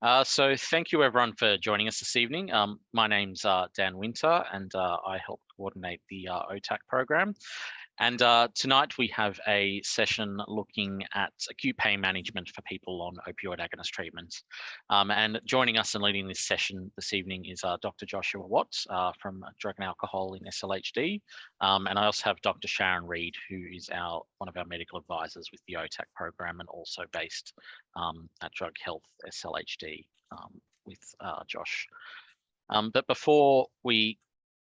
So thank you everyone for joining us this evening. My name's Dan Winter and I help coordinate the OTAC program. And tonight we have a session looking at acute pain management for people on opioid agonist treatments. And joining us and leading this session this evening is Dr. Joshua Watts from Drug and Alcohol in SLHD. And I also have Dr. Sharon Reid, who is one of our medical advisors with the OTAC program and also based at Drug Health SLHD with Josh. But before we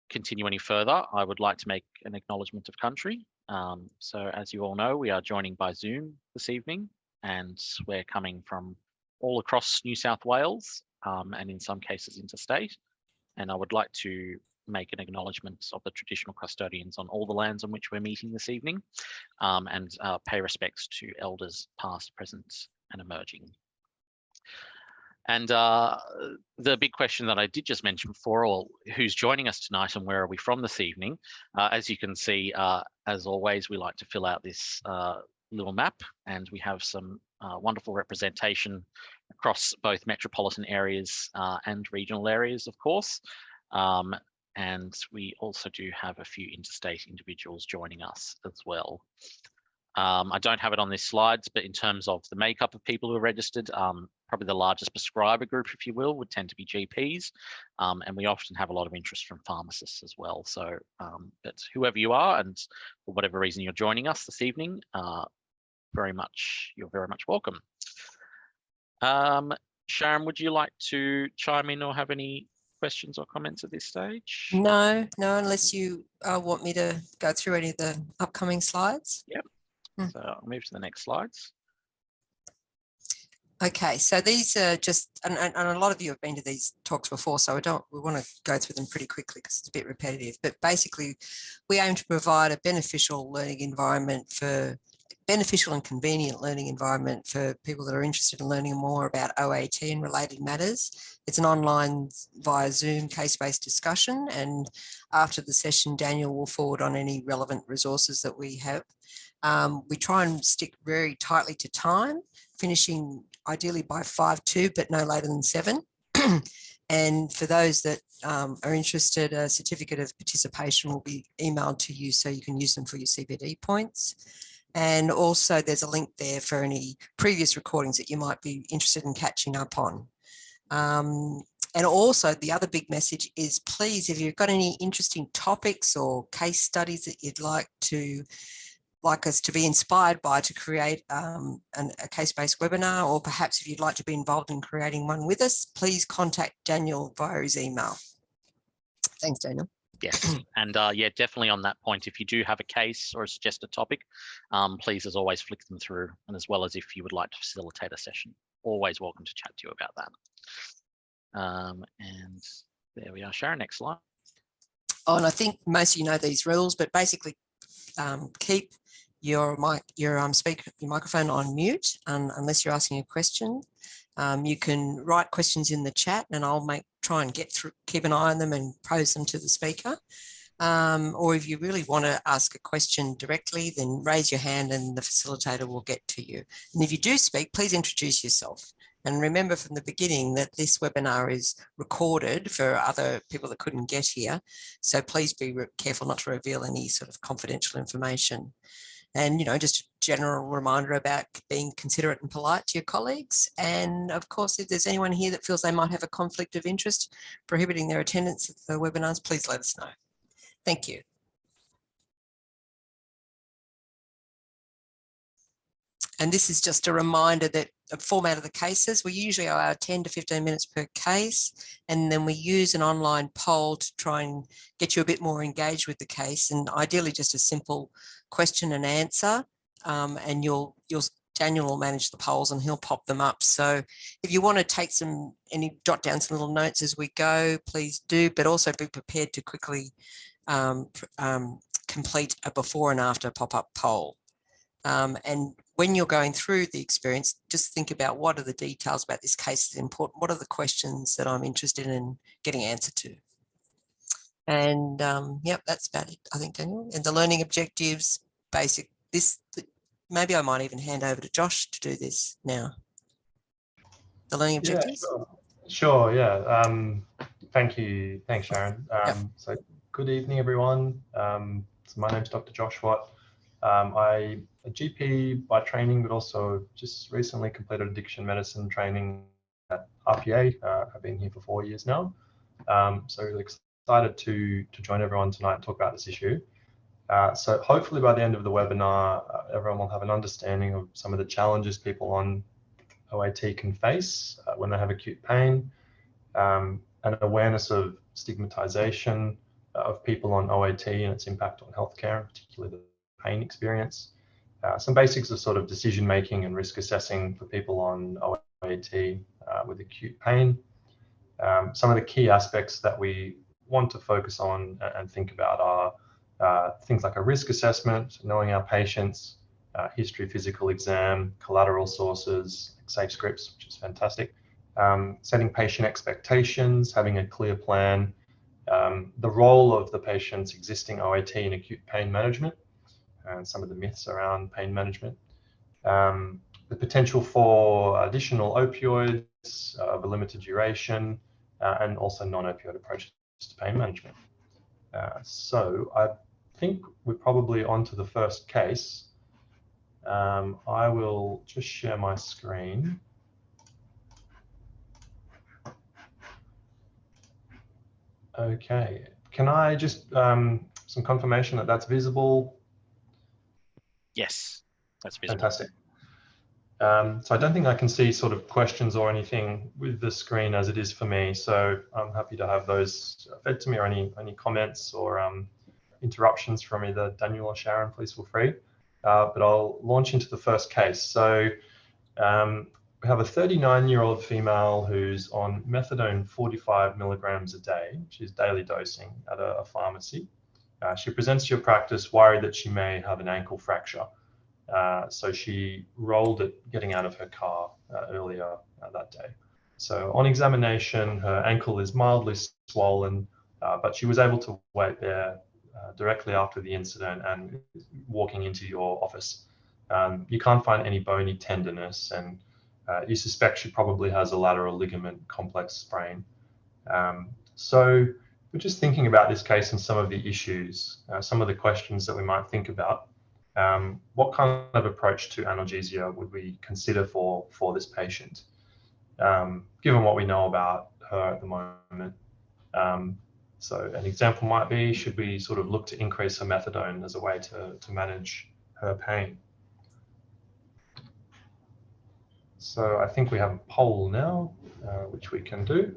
continue any further, I would like to make an acknowledgement of country. So as you all know, we are joining by Zoom this evening, and we're coming from all across New South Wales and in some cases interstate. And I would like to make an acknowledgement of the traditional custodians on all the lands on which we're meeting this evening and pay respects to elders past, present and emerging. And the big question that I did just mention before, or who's joining us tonight and where are we from this evening? As you can see, as always, we like to fill out this little map, and we have some wonderful representation across both metropolitan areas and regional areas, of course. And we also do have a few interstate individuals joining us as well. I don't have it on these slides, but in terms of the makeup of people who are registered, probably the largest prescriber group, if you will, would tend to be GPs. And we often have a lot of interest from pharmacists as well. So but whoever you are, and for whatever reason you're joining us this evening, you're very much welcome. Sharon, would you like to chime in or have any questions or comments at this stage? No, unless you want me to go through any of the upcoming slides. Yep. So I'll move to the next slides. Okay, so these are just, and a lot of you have been to these talks before, so we want to go through them pretty quickly because it's a bit repetitive. But basically, we aim to provide a beneficial and convenient learning environment for people that are interested in learning more about OAT and related matters. It's an online via Zoom case-based discussion, and after the session, Daniel will forward on any relevant resources that we have. We try and stick very tightly to time, finishing ideally by 5:02, but no later than 7. And for those that are interested, a certificate of participation will be emailed to you so you can use them for your CPD points. And also there's a link there for any previous recordings that you might be interested in catching up on. And also the other big message is, please, if you've got any interesting topics or case studies that you'd like us to be inspired by to create a case-based webinar, or perhaps if you'd like to be involved in creating one with us, please contact Daniel via his email. Thanks, Daniel. Yes, and yeah, definitely on that point, if you do have a case or a suggested topic, please, as always, flick them through, and as well as if you would like to facilitate a session, always welcome to chat to you about that. And there we are, Sharon, next slide. Oh, and I think most of you know these rules, but basically keep your microphone on mute unless you're asking a question. You can write questions in the chat and I'll try and keep an eye on them and pose them to the speaker. Or if you really want to ask a question directly, then raise your hand and the facilitator will get to you. And if you do speak, please introduce yourself. And remember from the beginning that this webinar is recorded for other people that couldn't get here. So please be careful not to reveal any sort of confidential information. And, just a general reminder about being considerate and polite to your colleagues. And of course, if there's anyone here that feels they might have a conflict of interest prohibiting their attendance at the webinars, please let us know. Thank you. And this is just a reminder that the format of the cases, we usually allow 10 to 15 minutes per case, and then we use an online poll to try and get you a bit more engaged with the case, and ideally just a simple question and answer, and Daniel will manage the polls and he'll pop them up. So if you want to take jot down some little notes as we go, please do, but also be prepared to quickly complete a before and after pop-up poll. And when you're going through the experience, just think about what are the details about this case is important, what are the questions that I'm interested in getting answer to. And yep, that's about it, I think, Daniel. And the learning objectives, maybe I might even hand over to Josh to do this now. the learning Yeah, objectives? sure. Yeah. Thank you. Thanks, Sharon. Yep. So good evening, everyone. So my name's Dr. Josh Watt. I'm a GP by training, but also just recently completed addiction medicine training at RPA. I've been here for 4 years now. So really excited to join everyone tonight and talk about this issue. So hopefully by the end of the webinar, everyone will have an understanding of some of the challenges people on OAT can face when they have acute pain, an awareness of stigmatization of people on OAT and its impact on healthcare, particularly the pain experience, some basics of sort of decision making and risk assessing for people on OAT with acute pain, some of the key aspects that we want to focus on and think about are things like a risk assessment, knowing our patients, history, physical exam, collateral sources, safe scripts, which is fantastic, setting patient expectations, having a clear plan, the role of the patient's existing OAT in acute pain management, and some of the myths around pain management, the potential for additional opioids of a limited duration, and also non-opioid approaches to pain management. So I think we're probably on to the first case. I will just share my screen. Okay, can I just some confirmation that that's visible? Yes, that's visible. Fantastic. So I don't think I can see sort of questions or anything with the screen as it is for me. So I'm happy to have those fed to me, or any comments or interruptions from either Daniel or Sharon, please feel free. But I'll launch into the first case. So we have a 39-year-old female who's on methadone 45 milligrams a day, which is daily dosing at a pharmacy. She presents to your practice worried that she may have an ankle fracture. So she rolled it getting out of her car earlier that day. So on examination, her ankle is mildly swollen, but she was able to wait there directly after the incident and walking into your office. You can't find any bony tenderness, and you suspect she probably has a lateral ligament complex sprain. So we're just thinking about this case and some of the issues, some of the questions that we might think about. What kind of approach to analgesia would we consider for this patient, given what we know about her at the moment? So an example might be, should we sort of look to increase her methadone as a way to manage her pain? So I think we have a poll now, which we can do.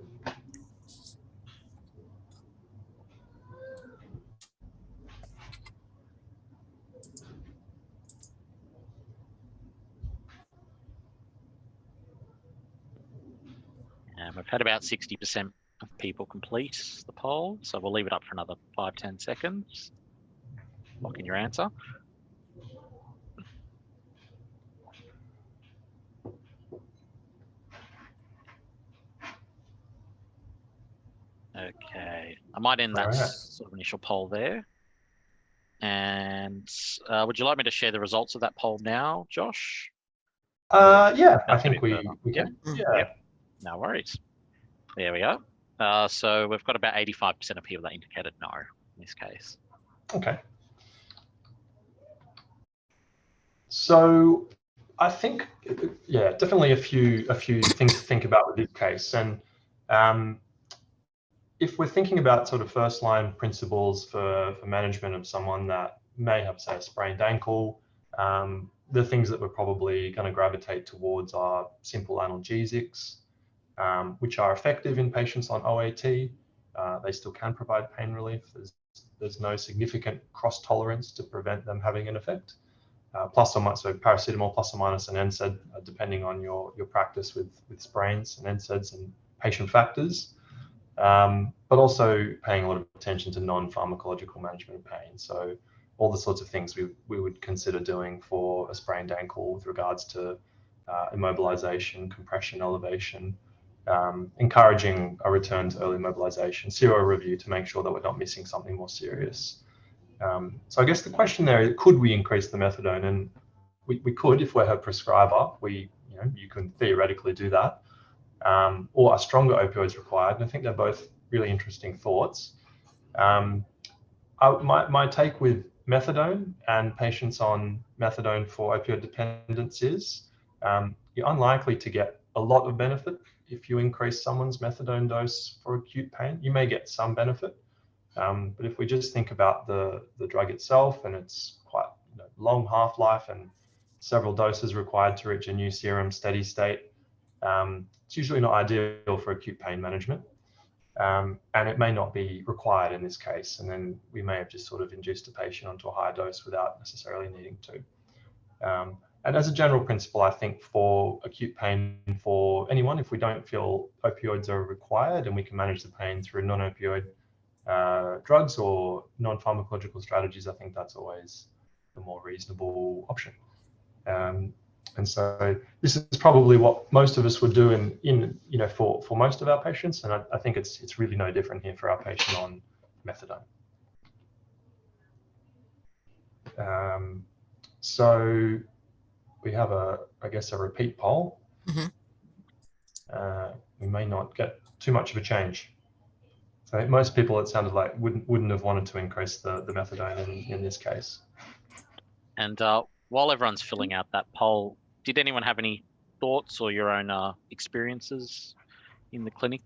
And we've had about 60% of people complete the poll, so we'll leave it up for another 5-10 seconds. Lock in your answer. Okay, I might end that sort of initial poll there. And would you like me to share the results of that poll now, Josh? Yeah, I think we can. Yeah. Yep. No worries. There we go. So we've got about 85% of people that indicated no in this case. Okay. So I think, yeah, definitely a few things to think about with this case. And if we're thinking about sort of first line principles for management of someone that may have, say, a sprained ankle, the things that we're probably going to gravitate towards are simple analgesics, which are effective in patients on OAT. They still can provide pain relief. There's no significant cross tolerance to prevent them having an effect. Plus or minus, so paracetamol plus or minus an NSAID, depending on your practice with sprains and NSAIDs and patient factors. But also paying a lot of attention to non-pharmacological management of pain. So all the sorts of things we would consider doing for a sprained ankle with regards to immobilization, compression, elevation, encouraging a return to early mobilization, serial review to make sure that we're not missing something more serious. So I guess the question there is, could we increase the methadone? And we could, if we're her prescriber, you can theoretically do that. or are stronger opioids required? And I think they're both really interesting thoughts. My take with methadone and patients on methadone for opioid dependence is you're unlikely to get a lot of benefit if you increase someone's methadone dose for acute pain. You may get some benefit, but if we just think about the drug itself and its quite long half-life and several doses required to reach a new serum steady state, it's usually not ideal for acute pain management. And it may not be required in this case. And then we may have just sort of induced a patient onto a higher dose without necessarily needing to. And as a general principle, I think for acute pain for anyone, if we don't feel opioids are required and we can manage the pain through non-opioid drugs or non-pharmacological strategies, I think that's always the more reasonable option. And so this is probably what most of us would do for most of our patients, and I think it's really no different here for our patient on methadone. So we have I guess a repeat poll. Mm-hmm. We may not get too much of a change. So I think most people, it sounded like, wouldn't have wanted to increase the methadone in this case. And while everyone's filling out that poll, did anyone have any thoughts or your own experiences in the clinic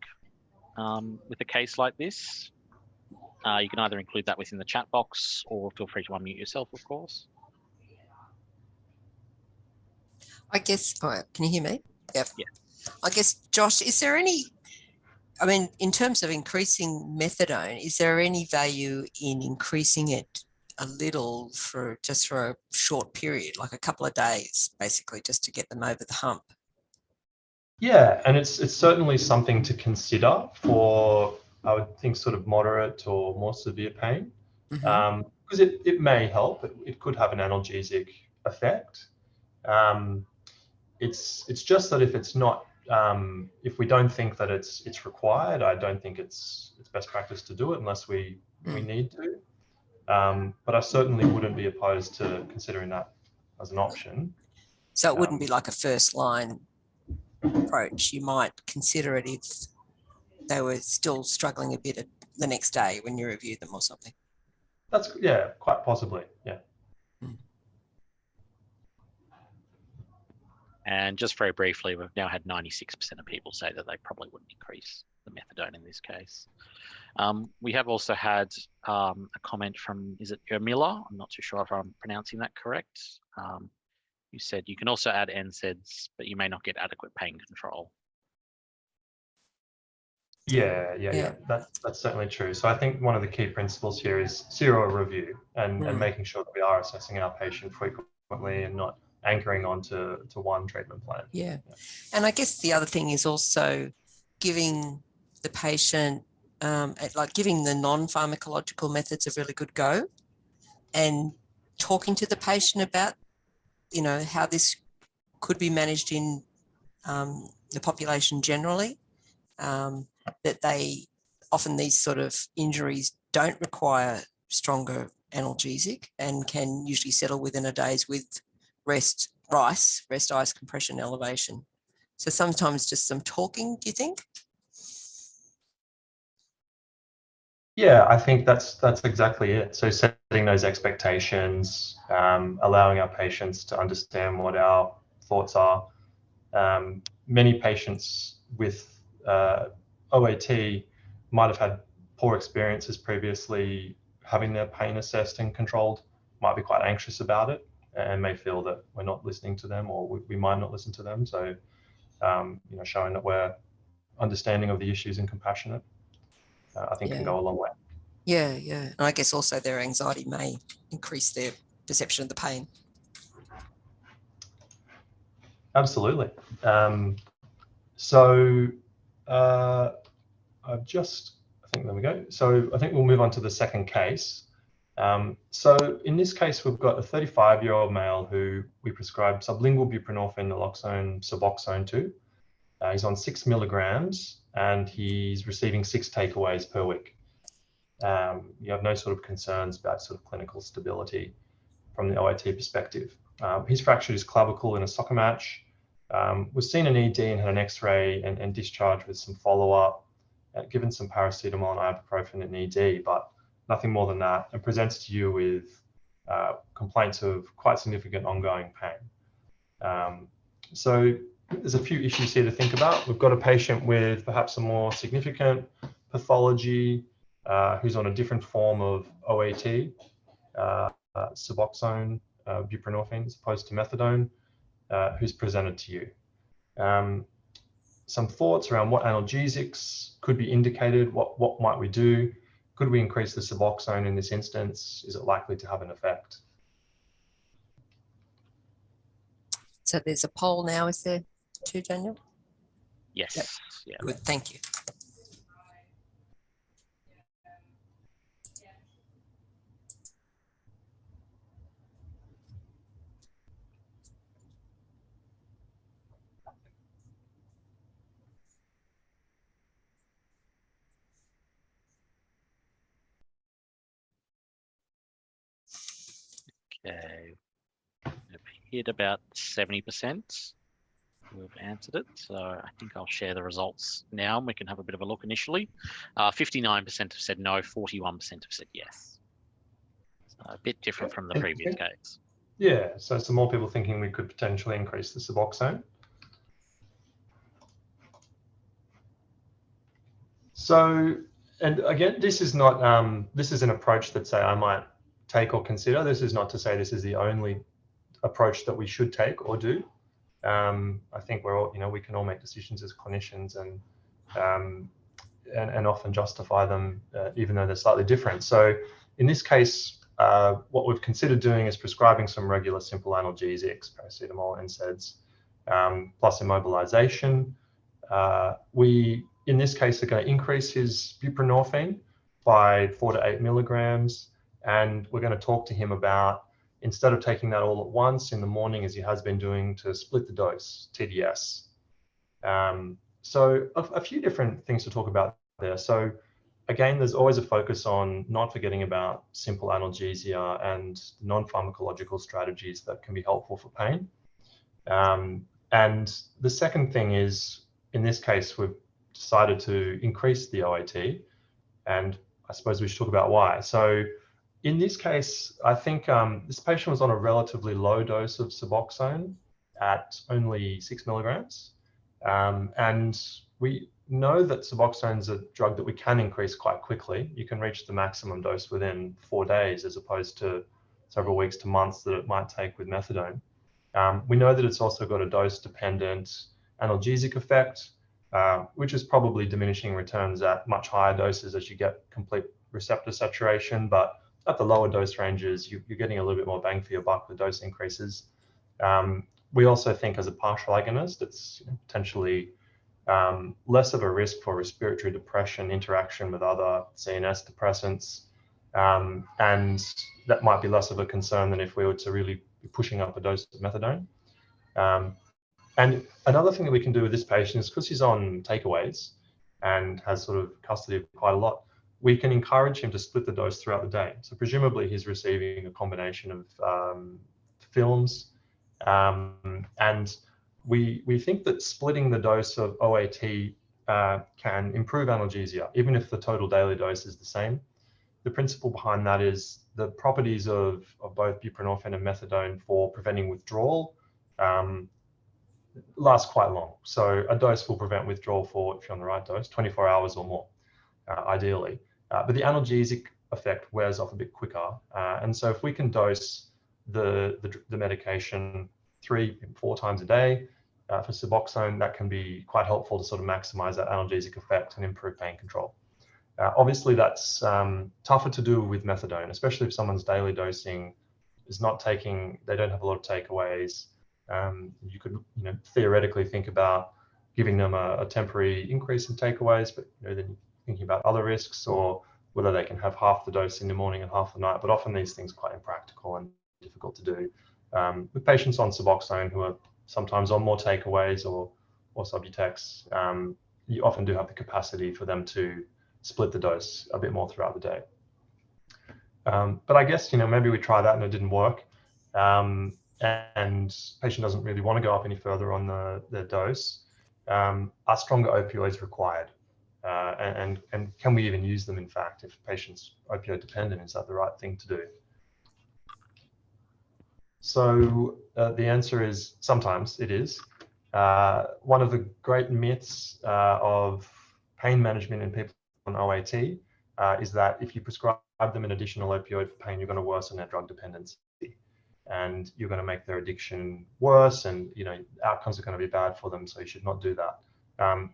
with a case like this? You can either include that within the chat box or feel free to unmute yourself, of course. I guess, all right, can you hear me? Yep. Yeah. I guess, Josh, is there any, I mean, in terms of increasing methadone, is there any value in increasing it a little for a short period, like a couple of days, basically, just to get them over the hump? Yeah, and it's certainly something to consider for, I would think, sort of moderate or more severe pain, because it may help. It could have an analgesic effect. It's just that if it's not, if we don't think that it's required, I don't think it's best practice to do it unless we need to. But I certainly wouldn't be opposed to considering that as an option. So it wouldn't be like a first line approach. You might consider it if they were still struggling a bit the next day when you review them or something. That's, yeah, quite possibly, yeah. And just very briefly, we've now had 96% of people say that they probably wouldn't increase the methadone in this case. We have also had a comment from, is it Miller? I'm not too sure if I'm pronouncing that correct. You said you can also add NSAIDs, but you may not get adequate pain control. Yeah. That's certainly true. So I think one of the key principles here is serial review and making sure that we are assessing our patient frequently and not anchoring on to one treatment plan. Yeah. And I guess the other thing is also giving the patient, giving the non-pharmacological methods a really good go and talking to the patient about, how this could be managed in the population generally, that these sort of injuries don't require stronger analgesic and can usually settle within a days with rest ice compression elevation. So sometimes just some talking, do you think? Yeah, I think that's exactly it. So setting those expectations, allowing our patients to understand what our thoughts are. Many patients with OAT might have had poor experiences previously having their pain assessed and controlled, might be quite anxious about it and may feel that we're not listening to them or we might not listen to them. So, showing that we're understanding of the issues and compassionate, I think can go a long way. Yeah. And I guess also their anxiety may increase their perception of the pain. Absolutely. There we go. So I think we'll move on to the second case. So in this case, we've got a 35-year-old male who we prescribed sublingual buprenorphine, naloxone, Suboxone to. He's on 6 milligrams and he's receiving 6 takeaways per week. You have no sort of concerns about sort of clinical stability from the OAT perspective. He's fractured his clavicle in a soccer match. was seen an ED and had an X-ray and discharged with some follow-up, given some paracetamol and ibuprofen in ED, but nothing more than that, and presents to you with complaints of quite significant ongoing pain. So there's a few issues here to think about. We've got a patient with perhaps a more significant pathology who's on a different form of OAT, Suboxone, buprenorphine, as opposed to methadone, who's presented to you. Some thoughts around what analgesics could be indicated, what might we do? Could we increase the Suboxone in this instance? Is it likely to have an effect? So there's a poll now, is there too, Daniel? Yes. Yep. Yeah. Good, thank you. Okay. We've hit about 70%. We've answered it. So I think I'll share the results now and we can have a bit of a look initially. 59% have said no, 41% have said yes. So a bit different from the previous case. Yeah, so some more people thinking we could potentially increase the Suboxone. So, and again, this is not, this is an approach that say I might take or consider. This is not to say this is the only approach that we should take or do. I think we're all, we can all make decisions as clinicians and often justify them even though they're slightly different. So in this case, what we've considered doing is prescribing some regular simple analgesics, paracetamol, NSAIDs, plus immobilization. We, in this case, are going to increase his buprenorphine by 4 to 8 milligrams. And we're going to talk to him about, instead of taking that all at once in the morning, as he has been doing, to split the dose, TDS. So a few different things to talk about there. So again, there's always a focus on not forgetting about simple analgesia and non-pharmacological strategies that can be helpful for pain. And the second thing is, in this case, we've decided to increase the OAT, and I suppose we should talk about why. So in this case, I think this patient was on a relatively low dose of Suboxone at only 6 milligrams. And we know that Suboxone is a drug that we can increase quite quickly. You can reach the maximum dose within 4 days, as opposed to several weeks to months that it might take with methadone. We know that it's also got a dose-dependent analgesic effect, which is probably diminishing returns at much higher doses as you get complete receptor saturation. But at the lower dose ranges, you're getting a little bit more bang for your buck with dose increases. We also think as a partial agonist, it's potentially less of a risk for respiratory depression interaction with other CNS depressants. And that might be less of a concern than if we were to really be pushing up a dose of methadone. And another thing that we can do with this patient is, because he's on takeaways and has sort of custody of quite a lot, we can encourage him to split the dose throughout the day. So presumably he's receiving a combination of films. And we think that splitting the dose of OAT can improve analgesia, even if the total daily dose is the same. The principle behind that is the properties of both buprenorphine and methadone for preventing withdrawal last quite long. So a dose will prevent withdrawal for, if you're on the right dose, 24 hours or more, ideally. But the analgesic effect wears off a bit quicker. And so if we can dose the medication 3 or 4 times a day for Suboxone, that can be quite helpful to sort of maximize that analgesic effect and improve pain control. Obviously, that's tougher to do with methadone, especially if someone's daily dosing is not taking, they don't have a lot of takeaways. You could, theoretically think about giving them a temporary increase in takeaways, but then thinking about other risks, or whether they can have half the dose in the morning and half the night. But often these things are quite impractical and difficult to do. With patients on Suboxone who are sometimes on more takeaways or Subutex, you often do have the capacity for them to split the dose a bit more throughout the day. But I guess, maybe we tried that and it didn't work. and patient doesn't really want to go up any further on the dose, are stronger opioids required? And can we even use them, in fact, if a patient's opioid dependent? Is that the right thing to do? So the answer is sometimes it is. One of the great myths of pain management in people on OAT is that if you prescribe them an additional opioid for pain, you're going to worsen their drug dependency, and you're going to make their addiction worse, and outcomes are going to be bad for them, so you should not do that.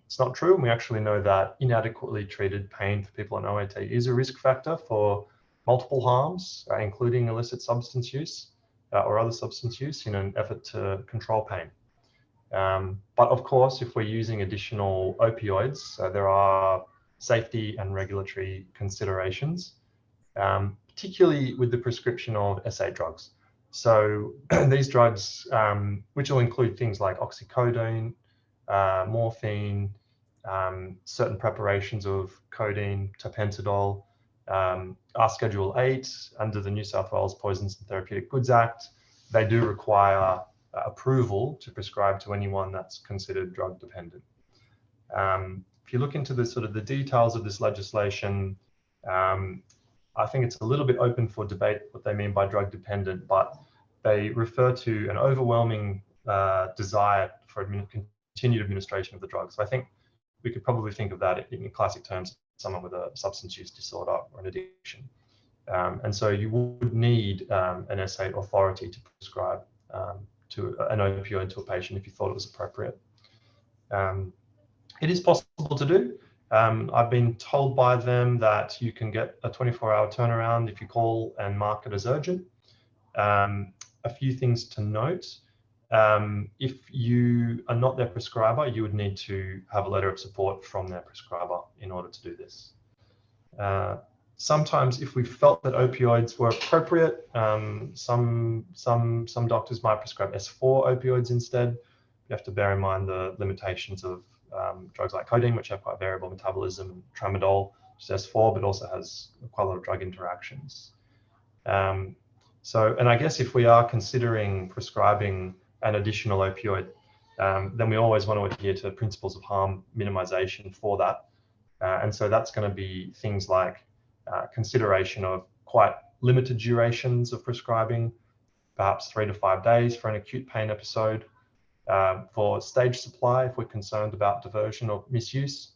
It's not true, and we actually know that inadequately treated pain for people on OAT is a risk factor for multiple harms, including illicit substance use or other substance use in an effort to control pain. But of course, if we're using additional opioids, there are safety and regulatory considerations, particularly with the prescription of SA drugs. So these drugs, which will include things like oxycodone, morphine, certain preparations of codeine, tapentadol, are Schedule 8 under the New South Wales Poisons and Therapeutic Goods Act. They do require approval to prescribe to anyone that's considered drug dependent. If you look into the sort of the details of this legislation, I think it's a little bit open for debate what they mean by drug dependent, but they refer to an overwhelming desire for continued administration of the drug. So I think we could probably think of that in classic terms, someone with a substance use disorder or an addiction. And so you would need an SA authority to prescribe to an opioid to a patient if you thought it was appropriate. It is possible to do. I've been told by them that you can get a 24-hour turnaround if you call and mark it as urgent. A few things to note. If you are not their prescriber, you would need to have a letter of support from their prescriber in order to do this. Sometimes if we felt that opioids were appropriate, some doctors might prescribe S4 opioids instead. You have to bear in mind the limitations of drugs like codeine, which have quite variable metabolism, and tramadol, which is S4, but also has quite a lot of drug interactions. And I guess if we are considering prescribing an additional opioid, then we always want to adhere to principles of harm minimization for that. And so that's going to be things like consideration of quite limited durations of prescribing, perhaps 3 to 5 days for an acute pain episode. For stage supply, if we're concerned about diversion or misuse,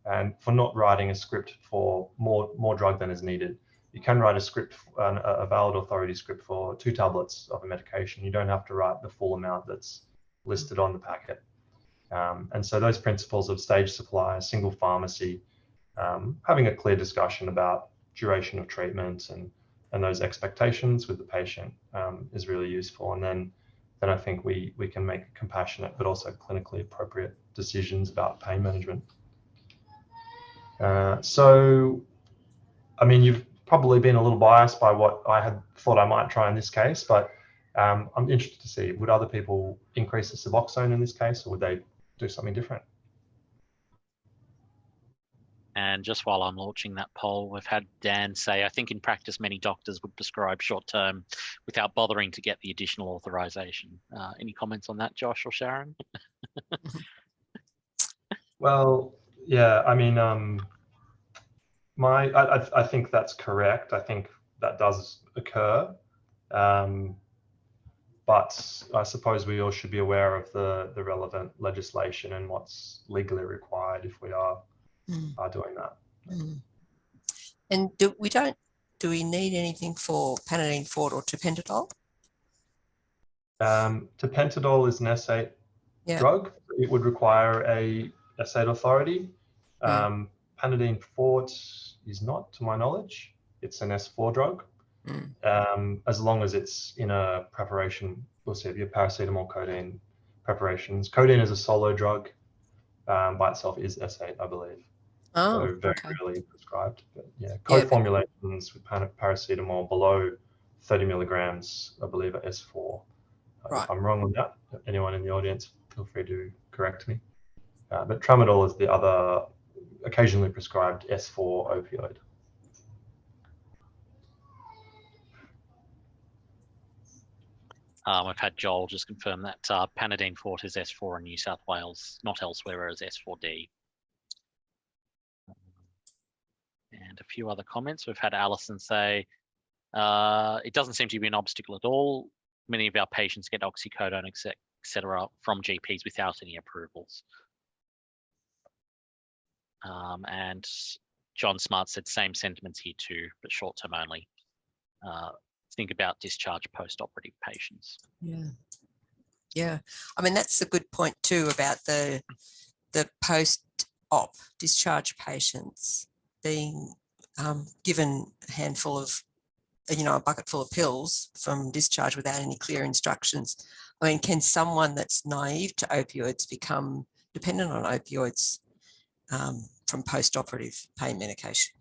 and for not writing a script for more drug than is needed. You can write a script, a valid authority script for 2 tablets of a medication. You don't have to write the full amount that's listed on the packet. And so those principles of stage supply, single pharmacy, having a clear discussion about duration of treatment and those expectations with the patient is really useful. And then I think we can make compassionate but also clinically appropriate decisions about pain management. So, I mean, you've probably been a little biased by what I had thought I might try in this case, but I'm interested to see, would other people increase the Suboxone in this case, or would they do something different? And just while I'm launching that poll, we've had Dan say, I think in practice, many doctors would prescribe short-term without bothering to get the additional authorization. Any comments on that, Josh or Sharon? Well, yeah, I mean, I think that's correct. I think that does occur. But I suppose we all should be aware of the relevant legislation and what's legally required if we are doing that. And do we need anything for Panadine Forte or tapentadol? Tapentadol is an S8 drug. It would require a S8 authority. Panadine Forte is not, to my knowledge. It's an S4 drug. As long as it's in a preparation, we'll see your paracetamol, codeine preparations. Codeine is a solo drug by itself is S8, I believe. So very rarely prescribed. But yeah, co-formulations with paracetamol below 30 milligrams, I believe, are S4. If I'm wrong on that, anyone in the audience, feel free to correct me. But tramadol is the other occasionally prescribed S4 opioid. I've had Joel just confirm that Panadine Forte is S4 in New South Wales, not elsewhere, whereas S4D. And a few other comments. We've had Alison say, it doesn't seem to be an obstacle at all. Many of our patients get oxycodone, etc., from GPs without any approvals. And John Smart said same sentiments here too, but short term only. Think about discharge post-operative patients. Yeah. I mean, that's a good point too about the post-op discharge patients being given a handful of, a bucket full of pills from discharge without any clear instructions. I mean, can someone that's naive to opioids become dependent on opioids from post-operative pain medication?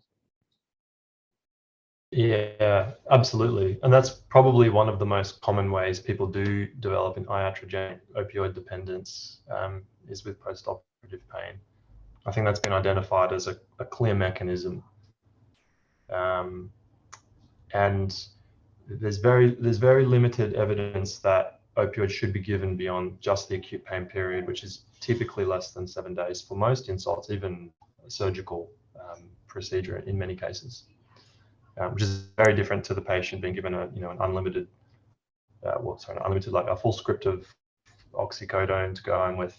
Yeah, absolutely. And that's probably one of the most common ways people do develop an iatrogenic opioid dependence is with post-operative pain. I think that's been identified as a clear mechanism. And there's very limited evidence that opioids should be given beyond just the acute pain period, which is typically less than 7 days for most insults, even a surgical procedure in many cases. Which is very different to the patient being given an unlimited, like a full script of oxycodone to go on with,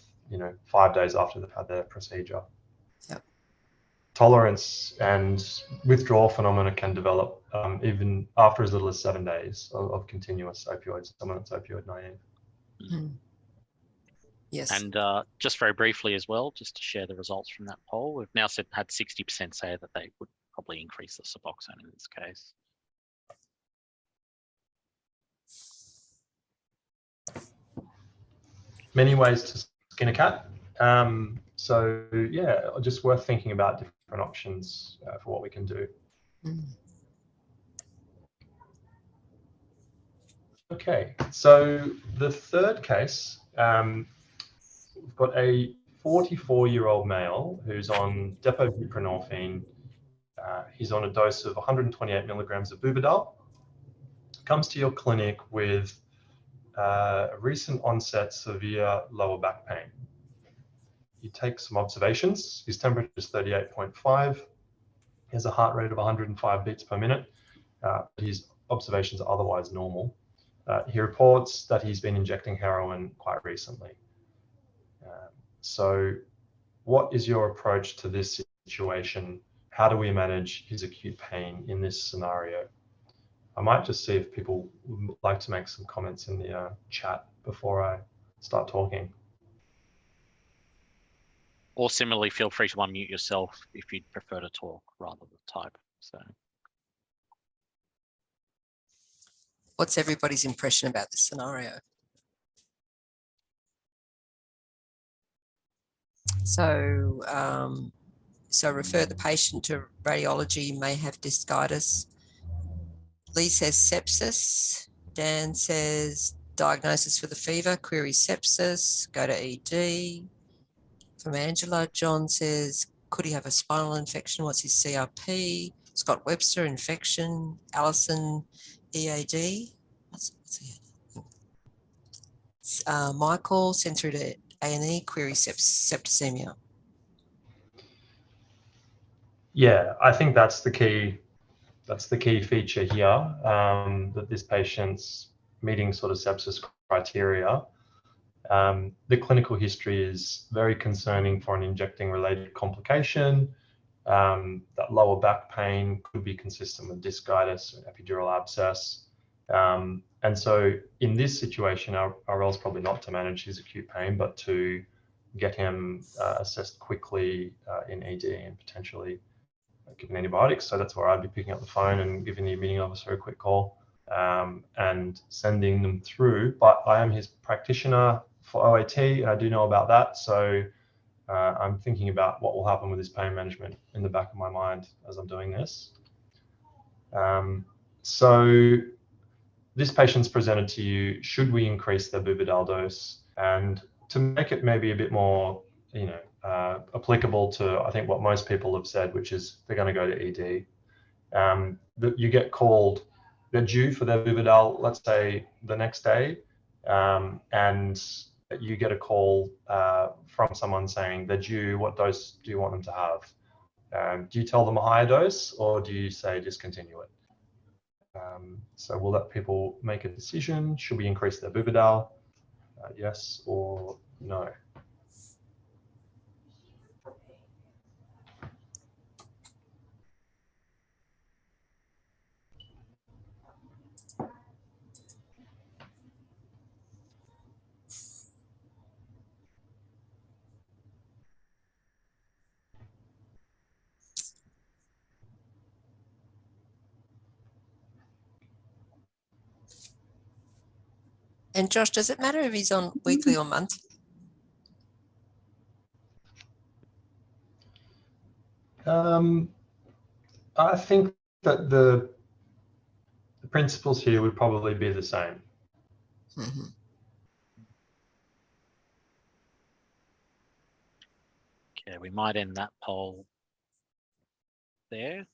5 days after they've had their procedure. Yep. Tolerance and withdrawal phenomena can develop even after as little as 7 days of continuous opioids, someone that's opioid naive. Mm. Yes. And just very briefly as well, just to share the results from that poll, we've now had 60% say that they would probably increase the Suboxone in this case. Many ways to skin a cat. So yeah, just worth thinking about different options for what we can do. Mm. Okay, so the third case, we've got a 44-year-old male who's on depo-buprenorphine. He's on a dose of 128 milligrams of Buvidal. Comes to your clinic with a recent onset severe lower back pain. You take some observations. His temperature is 38.5. He has a heart rate of 105 beats per minute. His observations are otherwise normal. He reports that he's been injecting heroin quite recently. So what is your approach to this situation? How do we manage his acute pain in this scenario? I might just see if people would like to make some comments in the chat before I start talking. Or similarly, feel free to unmute yourself if you'd prefer to talk rather than type. So, What's everybody's impression about this scenario? So, refer the patient to radiology, may have discitis. Lee says sepsis. Dan says diagnosis for the fever, query sepsis, go to ED. From Angela, John says, could he have a spinal infection? What's his CRP? Scott Webster, infection. Alison, EAD. What's Michael, sent through to A&E, query septicemia. Yeah, I think that's the key. That's the key feature here, that this patient's meeting sort of sepsis criteria. The clinical history is very concerning for an injecting-related complication. That lower back pain could be consistent with discitis, an epidural abscess. And so in this situation, our role is probably not to manage his acute pain, but to get him assessed quickly in ED and potentially given antibiotics. So that's where I'd be picking up the phone and giving the admitting officer a quick call and sending them through. But I am his practitioner for OAT, and I do know about that. So I'm thinking about what will happen with his pain management in the back of my mind as I'm doing this. So this patient's presented to you, should we increase their Buvidal dose? And to make it maybe a bit more, applicable to, I think, what most people have said, which is they're going to go to ED. You get called, they're due for their Buvidal, let's say the next day, and you get a call from someone saying they're due, what dose do you want them to have? Do you tell them a higher dose, or do you say discontinue it? So we'll let people make a decision. Should we increase their Buvidal? Yes or no? And Josh, does it matter if he's on weekly or monthly? I think that the principles here would probably be the same. Mm-hmm. Okay, we might end that poll there.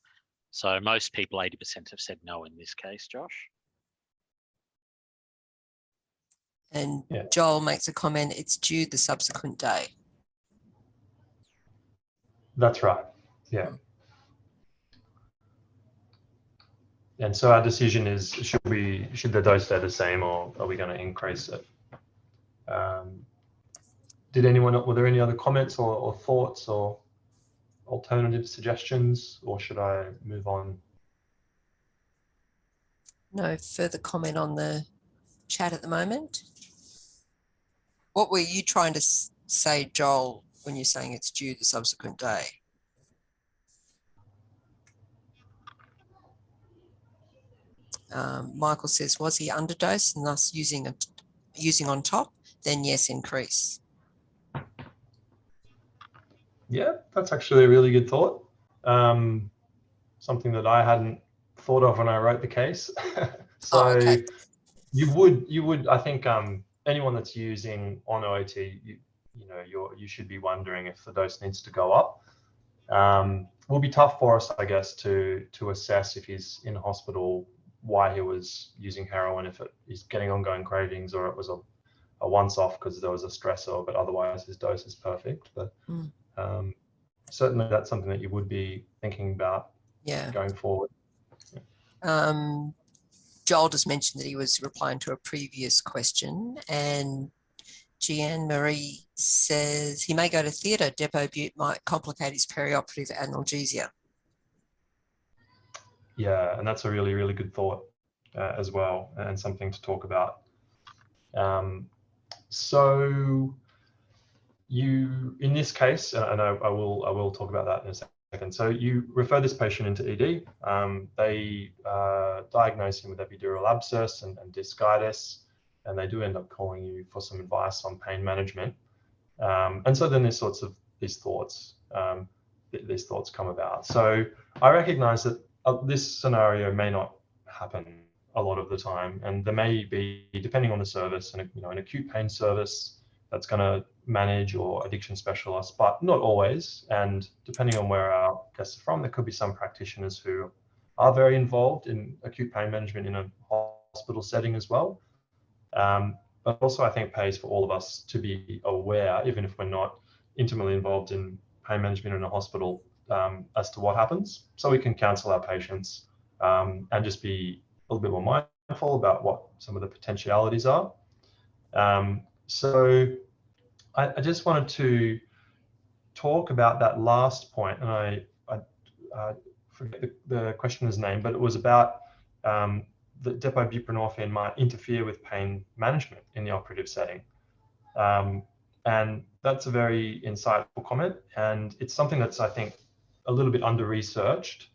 So most people, 80%, have said no in this case, Josh. And Yeah. Joel makes a comment, it's due the subsequent day. That's right. Yeah. And so our decision is, should the dose stay the same, or are we going to increase it? Were there any other comments or thoughts or alternative suggestions, or should I move on? No further comment on the chat at the moment. What were you trying to say, Joel, when you're saying it's due the subsequent day? Michael says, was he underdosed and thus using on top? Then yes, increase. Yeah, that's actually a really good thought. Something that I hadn't thought of when I wrote the case. So okay. you would, I think, anyone that's using on OAT, you should be wondering if the dose needs to go up. Will be tough for us, I guess, to assess if he's in hospital, why he was using heroin, if he's getting ongoing cravings, or it was a once-off because there was a stressor, but otherwise his dose is perfect. But certainly that's something that you would be thinking about going forward. Joel just mentioned that he was replying to a previous question, and Jeanne Marie says he may go to theatre. Depo-Bute might complicate his perioperative analgesia. Yeah, and that's a really, really good thought as well, and something to talk about. So in this case, and I will talk about that in a second. So you refer this patient into ED. They diagnose him with epidural abscess and discitis, and they do end up calling you for some advice on pain management. And so then these thoughts come about. So I recognize that this scenario may not happen a lot of the time, and there may be, depending on the service, and an acute pain service that's going to manage, or addiction specialist, but not always. And depending on where our guests are from, there could be some practitioners who are very involved in acute pain management in a hospital setting as well. But also I think it pays for all of us to be aware, even if we're not intimately involved in pain management in a hospital, as to what happens, so we can counsel our patients and just be a little bit more mindful about what some of the potentialities are. So I just wanted to talk about that last point, and I forget the questioner's name, but it was about the depo-buprenorphine might interfere with pain management in the operative setting. And that's a very insightful comment, and it's something that's, I think, a little bit under-researched,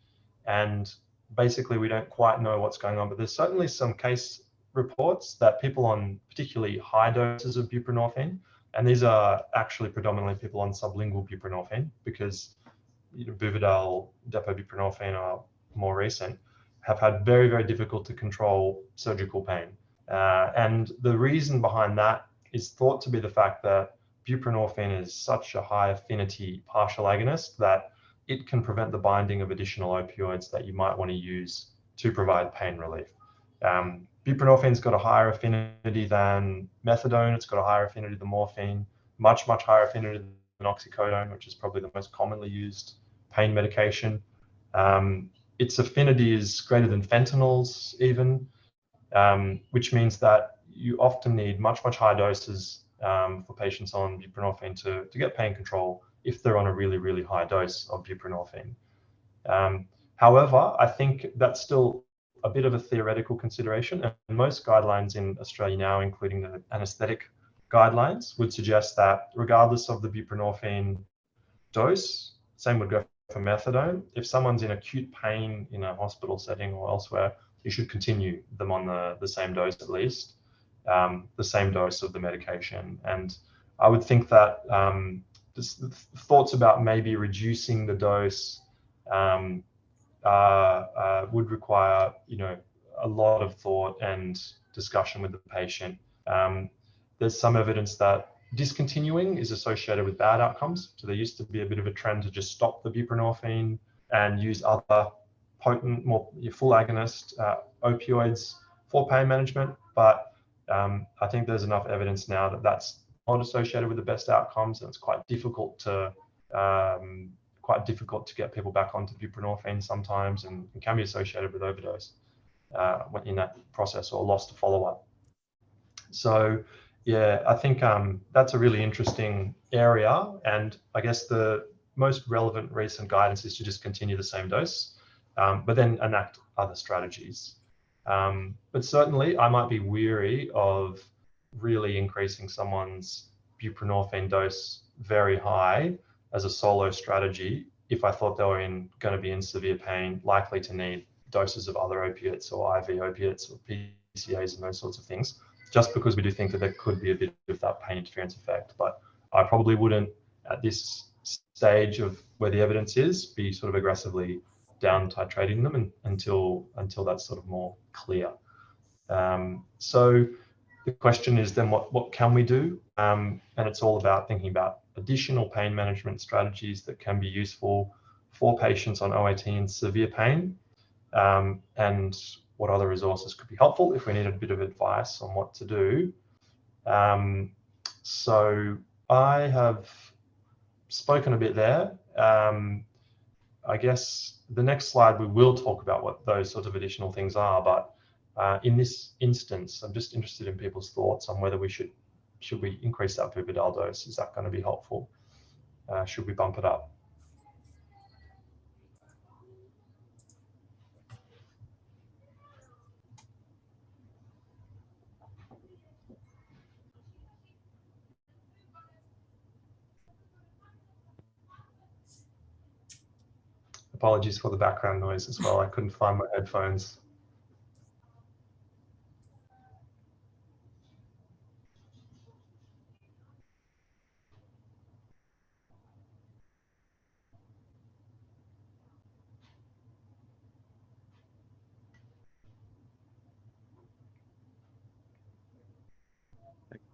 and basically we don't quite know what's going on, but there's certainly some case reports that people on particularly high doses of buprenorphine, and these are actually predominantly people on sublingual buprenorphine, because Buvidal, depo-buprenorphine are more recent, have had very, very difficult to control surgical pain. And the reason behind that is thought to be the fact that buprenorphine is such a high affinity partial agonist that it can prevent the binding of additional opioids that you might want to use to provide pain relief. Buprenorphine's got a higher affinity than methadone. It's got a higher affinity than morphine, much higher affinity than oxycodone, which is probably the most commonly used pain medication. Its affinity is greater than fentanyl's even, which means that you often need much higher doses for patients on buprenorphine to get pain control if they're on a really high dose of buprenorphine. However, I think that's still a bit of a theoretical consideration, and most guidelines in Australia now, including the anaesthetic guidelines, would suggest that regardless of the buprenorphine dose, same would go for methadone. If someone's in acute pain in a hospital setting or elsewhere, you should continue them on the same dose at least, the same dose of the medication. And I would think that thoughts about maybe reducing the dose would require, a lot of thought and discussion with the patient. There's some evidence that discontinuing is associated with bad outcomes. So there used to be a bit of a trend to just stop the buprenorphine and use other potent, more full agonist opioids for pain management. But I think there's enough evidence now that that's not associated with the best outcomes, and it's quite difficult to get people back onto buprenorphine sometimes, and can be associated with overdose in that process, or loss to follow-up. So yeah, I think that's a really interesting area, and I guess the most relevant recent guidance is to just continue the same dose, but then enact other strategies. But certainly I might be weary of really increasing someone's buprenorphine dose very high as a solo strategy if I thought they were going to be in severe pain, likely to need doses of other opiates or IV opiates or PCAs and those sorts of things, just because we do think that there could be a bit of that pain interference effect. But I probably wouldn't, at this stage of where the evidence is, be sort of aggressively down titrating them until that's sort of more clear. So the question is then what can we do? And it's all about thinking about additional pain management strategies that can be useful for patients on OAT in severe pain, and what other resources could be helpful if we need a bit of advice on what to do. So I have spoken a bit there. I guess the next slide we will talk about what those sorts of additional things are, but in this instance, I'm just interested in people's thoughts on whether we should we increase that Buvidal dose? Is that going to be helpful? Should we bump it up? Apologies for the background noise as well. I couldn't find my headphones.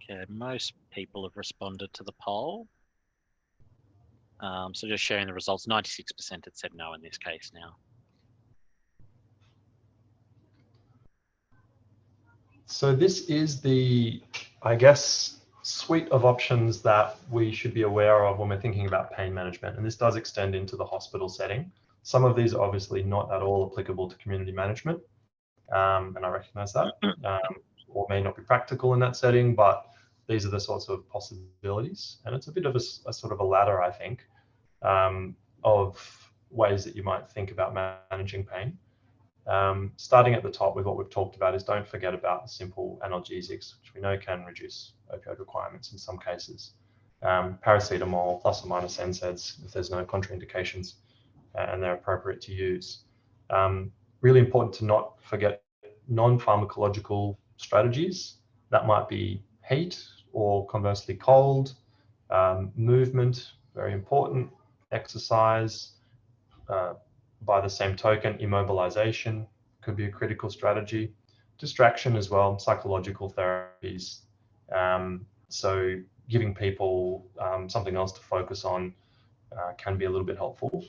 Okay, most people have responded to the poll. So just sharing the results, 96% had said no in this case now. So this is the, I guess, suite of options that we should be aware of when we're thinking about pain management. And this does extend into the hospital setting. Some of these are obviously not at all applicable to community management. And I recognize that, or may not be practical in that setting, but these are the sorts of possibilities. And it's a bit of a sort of a ladder, I think, of ways that you might think about managing pain. Starting at the top with what we've talked about is don't forget about simple analgesics, which we know can reduce opioid requirements in some cases. Paracetamol plus or minus NSAIDs if there's no contraindications and they're appropriate to use. Really important to not forget non-pharmacological strategies. That might be heat or conversely cold, movement, very important, exercise. By the same token, immobilization could be a critical strategy. Distraction as well, psychological therapies. So giving people something else to focus on can be a little bit helpful.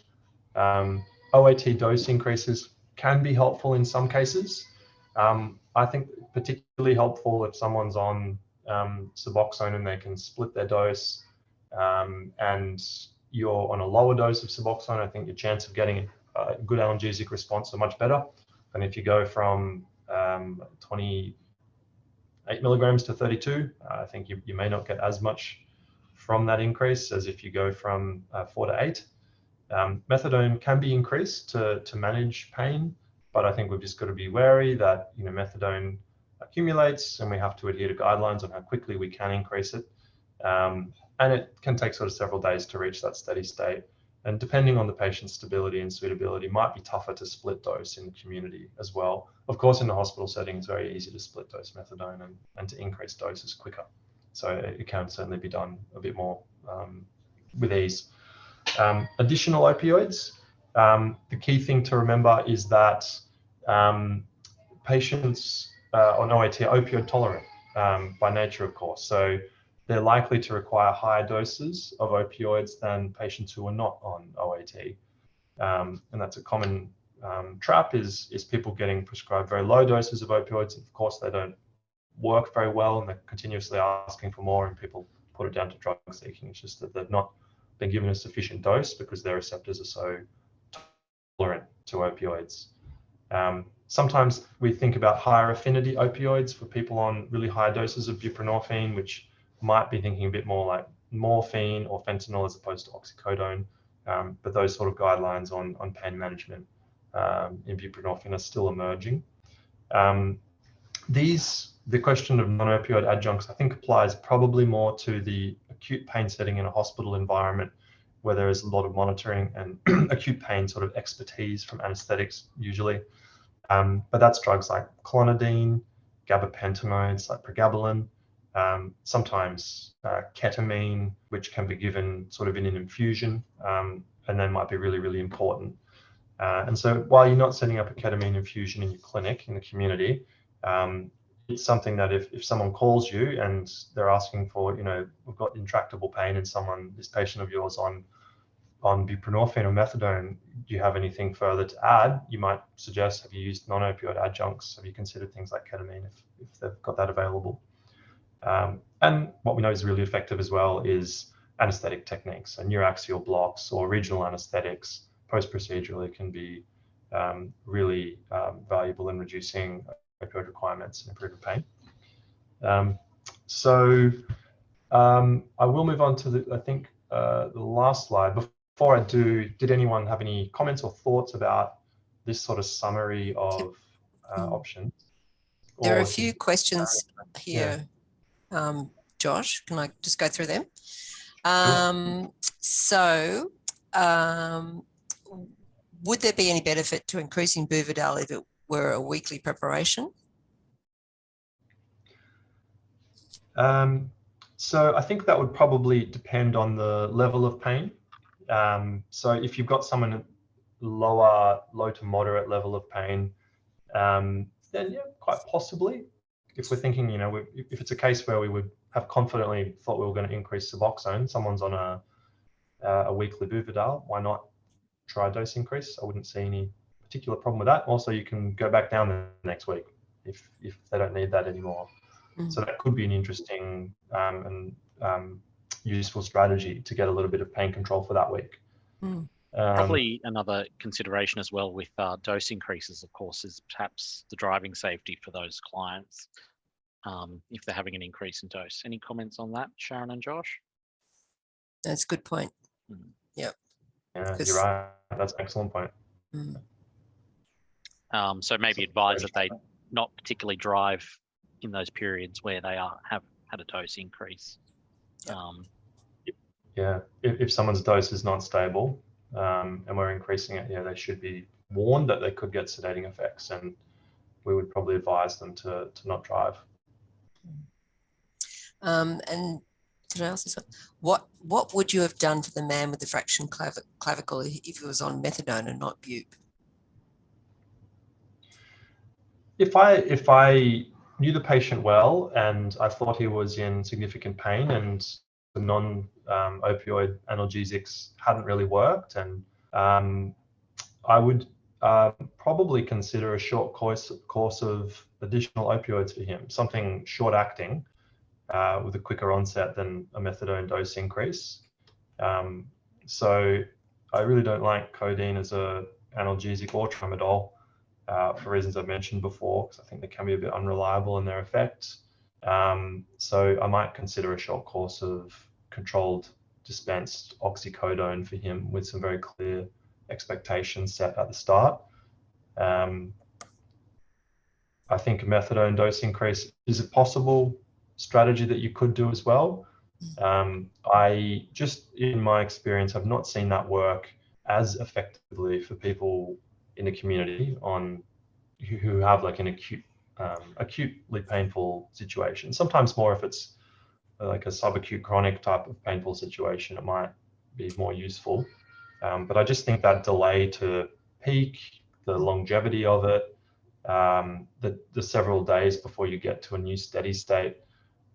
OAT dose increases can be helpful in some cases. I think particularly helpful if someone's on Suboxone and they can split their dose, and you're on a lower dose of Suboxone. I think your chance of getting a good analgesic response are much better than if you go from 28 milligrams to 32. I think you may not get as much from that increase as if you go from 4 to 8. Methadone can be increased to manage pain, but I think we've just got to be wary that methadone accumulates, and we have to adhere to guidelines on how quickly we can increase it. And it can take sort of several days to reach that steady state. And depending on the patient's stability and suitability, it might be tougher to split dose in the community as well. Of course, in the hospital setting, it's very easy to split dose methadone and to increase doses quicker. So it can certainly be done a bit more with ease. Additional opioids. The key thing to remember is that patients on OAT are opioid tolerant by nature, of course. So they're likely to require higher doses of opioids than patients who are not on OAT. And that's a common trap is people getting prescribed very low doses of opioids. Of course, they don't work very well and they're continuously asking for more, and people put it down to drug seeking. It's just that they've not been given a sufficient dose because their receptors are so tolerant to opioids. Sometimes we think about higher affinity opioids for people on really high doses of buprenorphine, which might be thinking a bit more like morphine or fentanyl as opposed to oxycodone. But those sort of guidelines on pain management in buprenorphine are still emerging. The question of non-opioid adjuncts, I think, applies probably more to the acute pain setting in a hospital environment where there is a lot of monitoring and acute pain sort of expertise from anesthetics usually. But that's drugs like clonidine, gabapentinoids like pregabalin, sometimes ketamine, which can be given sort of in an infusion, and then might be really, really important. And so while you're not setting up a ketamine infusion in your clinic, in the community, it's something that if someone calls you and they're asking for, we've got intractable pain in this patient of yours on buprenorphine or methadone, do you have anything further to add? You might suggest, have you used non-opioid adjuncts? Have you considered things like ketamine if they've got that available? And what we know is really effective as well is anesthetic techniques, and neuraxial blocks or regional anesthetics post-procedurally can be really valuable in reducing opioid requirements and improving pain. I will move on to the last slide. Before I do, did anyone have any comments or thoughts about this sort of summary of options? There are a few questions here, Josh. Can I just go through them? Would there be any benefit to increasing Buvidal if it were a weekly preparation? So I think that would probably depend on the level of pain. So if you've got someone at low to moderate level of pain, then yeah, quite possibly. If we're thinking, if it's a case where we would have confidently thought we were going to increase Suboxone, someone's on a weekly Buvidal, why not try a dose increase? I wouldn't see any particular problem with that. Also, you can go back down the next week if they don't need that anymore. So that could be an interesting and useful strategy to get a little bit of pain control for that week. Probably another consideration as well with dose increases, of course, is perhaps the driving safety for those clients if they're having an increase in dose. Any comments on that, Sharon and Josh? That's a good point. Yep. Yeah, you're right. That's an excellent point. So maybe advise that they not particularly drive in those periods where they have had a dose increase. Yeah, if someone's dose is not stable and we're increasing it, they should be warned that they could get sedating effects, and we would probably advise them to not drive. And did I ask this one? What would you have done for the man with the fractured clavicle if he was on methadone and not bup? If I knew the patient well and I thought he was in significant pain and the non-opioid analgesics hadn't really worked, and I would probably consider a short course of additional opioids for him, something short acting with a quicker onset than a methadone dose increase. So I really don't like codeine as a analgesic or tramadol for reasons I've mentioned before, because I think they can be a bit unreliable in their effect. So I might consider a short course of controlled dispensed oxycodone for him with some very clear expectations set at the start. I think a methadone dose increase is a possible strategy that you could do as well. I just, in my experience, have not seen that work as effectively for people in the community who have like an acutely painful situation. Sometimes more if it's like a subacute chronic type of painful situation, it might be more useful. But I just think that delay to peak, the longevity of it, the several days before you get to a new steady state,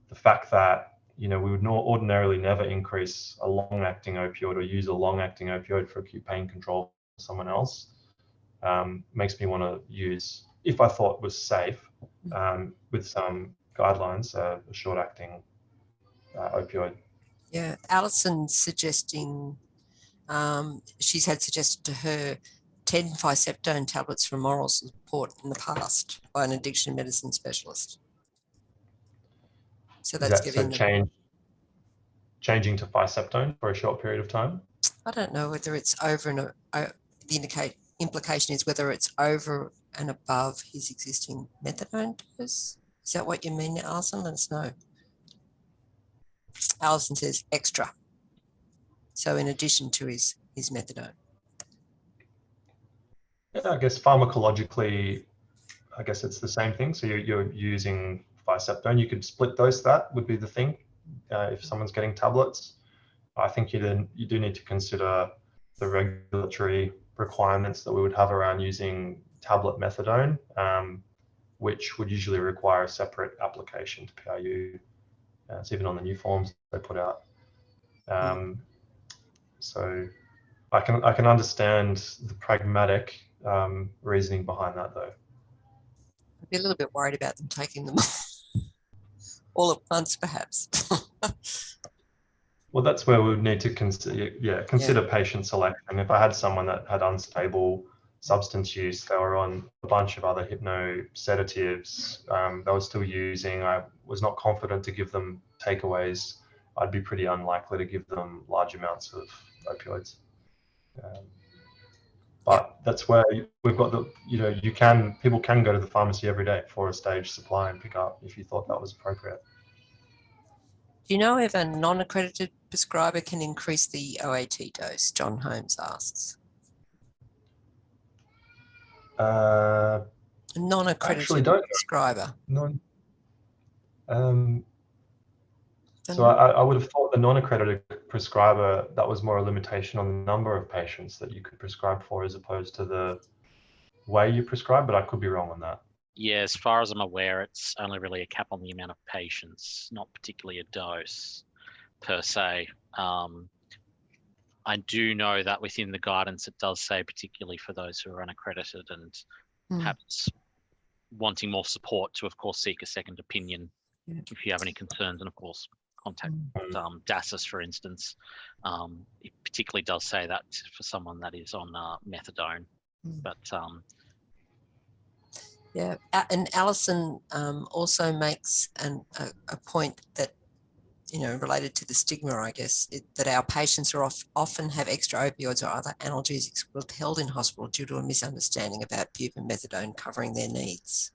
the fact that we would ordinarily never increase a long-acting opioid or use a long-acting opioid for acute pain control for someone else makes me want to use, if I thought was safe, with some guidelines, a short-acting opioid. Yeah, Alison's suggesting, she's had suggested to her 10 Phyceptone tablets for moral support in the past by an addiction medicine specialist. So that's giving them... Changing to Phyceptone for a short period of time? I don't know whether it's over and the implication is whether it's over and above his existing methadone dose. Is that what you mean, Alison? Let us know. Alison says extra. So in addition to his methadone. Yeah, I guess pharmacologically, I guess it's the same thing. So you're using Phyceptone. You could split dose, that would be the thing. If someone's getting tablets, I think you do need to consider the regulatory requirements that we would have around using tablet methadone, which would usually require a separate application to PRU. It's even on the new forms they put out. So I can understand the pragmatic reasoning behind that, though. I'd be a little bit worried about them taking them all at once, perhaps. Well, that's where we would need to consider patient selection. If I had someone that had unstable substance use, they were on a bunch of other hypnosedatives, they were still using, I was not confident to give them takeaways, I'd be pretty unlikely to give them large amounts of opioids. But that's where we've got people can go to the pharmacy every day for a stage supply and pick up if you thought that was appropriate. Do you know if a non-accredited prescriber can increase the OAT dose? John Holmes asks. A non-accredited prescriber. So I would have thought the non-accredited prescriber, that was more a limitation on the number of patients that you could prescribe for as opposed to the way you prescribe, but I could be wrong on that. Yeah, as far as I'm aware, it's only really a cap on the amount of patients, not particularly a dose per se. I do know that within the guidance, it does say, particularly for those who are unaccredited and perhaps wanting more support, to, of course, seek a second opinion if you have any concerns, and of course, contact DASIS, for instance. It particularly does say that for someone that is on methadone, but yeah, and Alison also makes a point that, related to the stigma, I guess, that our patients are often have extra opioids or other analgesics withheld in hospital due to a misunderstanding about bupamethadone covering their needs.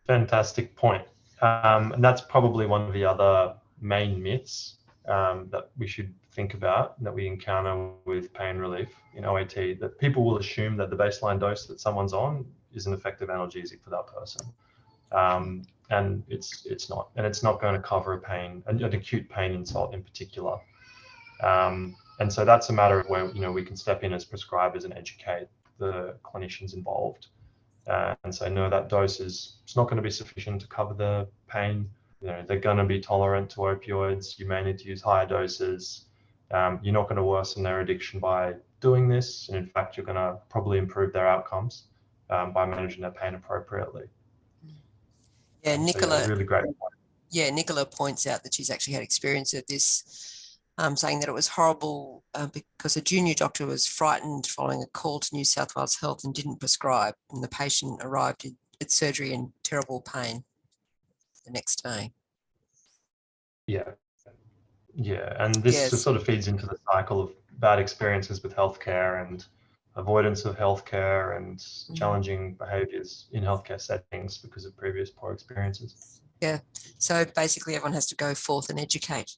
Fantastic point. And that's probably one of the other main myths that we should think about, that we encounter with pain relief in OAT, that people will assume that the baseline dose that someone's on is an effective analgesic for that person. And it's not, and it's not going to cover an acute pain insult in particular. And so that's a matter of where we can step in as prescribers and educate the clinicians involved. And say, no, that dose it's not going to be sufficient to cover the pain. They're going to be tolerant to opioids. You may need to use higher doses. You're not going to worsen their addiction by doing this, and in fact, you're going to probably improve their outcomes by managing their pain appropriately. Yeah, Nicola. So, really great point. Yeah, Nicola points out that she's actually had experience of this, saying that it was horrible because a junior doctor was frightened following a call to New South Wales Health and didn't prescribe, and the patient arrived at surgery in terrible pain the next day. Yeah, and this sort of feeds into the cycle of bad experiences with healthcare and avoidance of healthcare and challenging behaviours in healthcare settings because of previous poor experiences. Yeah, so basically everyone has to go forth and educate.